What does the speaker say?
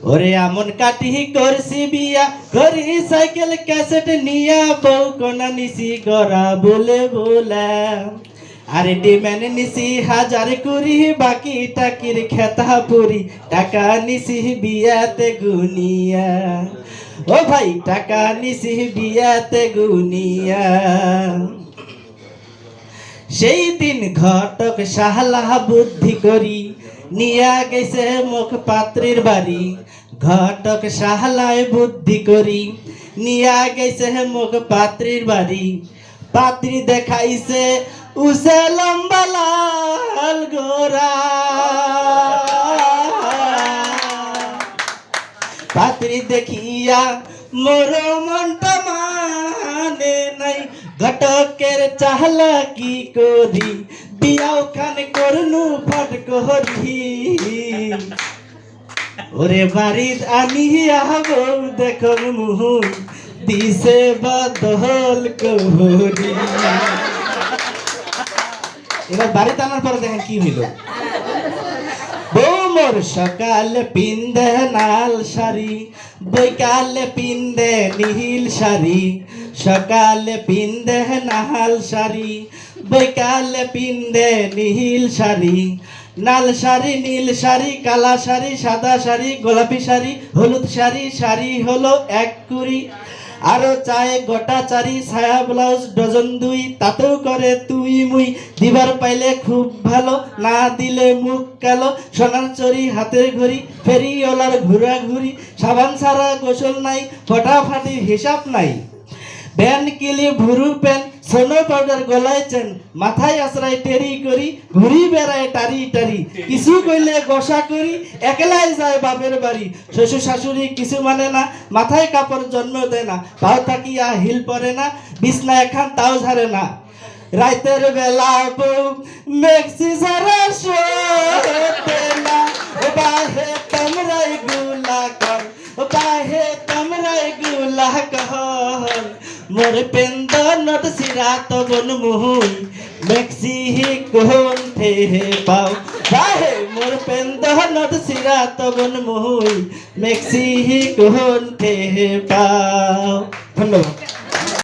ওরে আমন কাটি করছি বিয়া করি সাইকেল ক্যাসেট নিয়া বউ কোনা নিছি গড়া বলে বললাম আরে ডিমেন নিছি হাজার কুড়ি বাকি টাকির খেতা পুরি টাকা নিছি বিয়াতে গুনিয়া ও ভাই টাকা নিছি বিয়াতে গুনিয়া সেই দিন ঘটক সাহলা বুদ্ধি করি নিয়া গেছে মুখ পাত্রীর বাড়ি ঘটক সাহলায় বুদ্ধি করি নিয়া গেছে মুখ পাত্রীর বাড়ি পাত্রী দেখাইছে উসে লম্বা লাল গোরা পাত্রী দেখিয়া মোর মনটা মানে নাই ঘটকের চাহলা কি করি বিয়াও খান করনু ফট করি ওরে বাড়ির আনিয়া বউ দেখুন মুহুন দিছে বদল করি এবার বাড়িতে আনার পরে দেখেন কি হইল বউ মোর সকাল পিন্দে নাল শাড়ি বৈকাল পিন্দে নীল শাড়ি সকাল পিন্দে নাল শাড়ি বৈকাল পিন্দে নীল শাড়ি নাল শাড়ি নীল শাড়ি কালা শাড়ি সাদা শাড়ি গোলাপি শাড়ি হলুদ শাড়ি শাড়ি হলো এক কুড়ি আরো চায় গোটা চারি ছায়া ব্লাউজ ডজন দুই তাতেও করে তুই মুই দিবার পাইলে খুব ভালো না দিলে মুখ কালো সোনার চড়ি হাতের ঘড়ি ফেরিওয়ালার ঘুরাঘুরি সাবান ছাড়া গোসল নাই ফটাফাটি হিসাব নাই ব্যান কিলি ভুরু প্যান সোনো পাউডার গলায় চেন মাথায় আশ্রয় টেরি করি ঘুরি বেড়ায় টারি টারি কিছু কইলে গোসা করি একলাই যায় বাপের বাড়ি শ্বশুর শাশুড়ি কিছু মানে না মাথায় কাপড় জন্ম দেয় না পাও তাকিয়া হিল পরে না বিছনা এখান তাও ঝাড়ে না রাতের বেলা বউ মেক্সি সারা শোতে না বাহে তোমরাই গুলা কর বাহে তোমরাই গুলা কর মোর পেন্দনত সিরাত বন মুহুই মেক্সি কোন থে পাও বাহে মোর পেন্দনত সিরাত বন মুহুই মেক্সি কোন থে পাও ধন্যবাদ।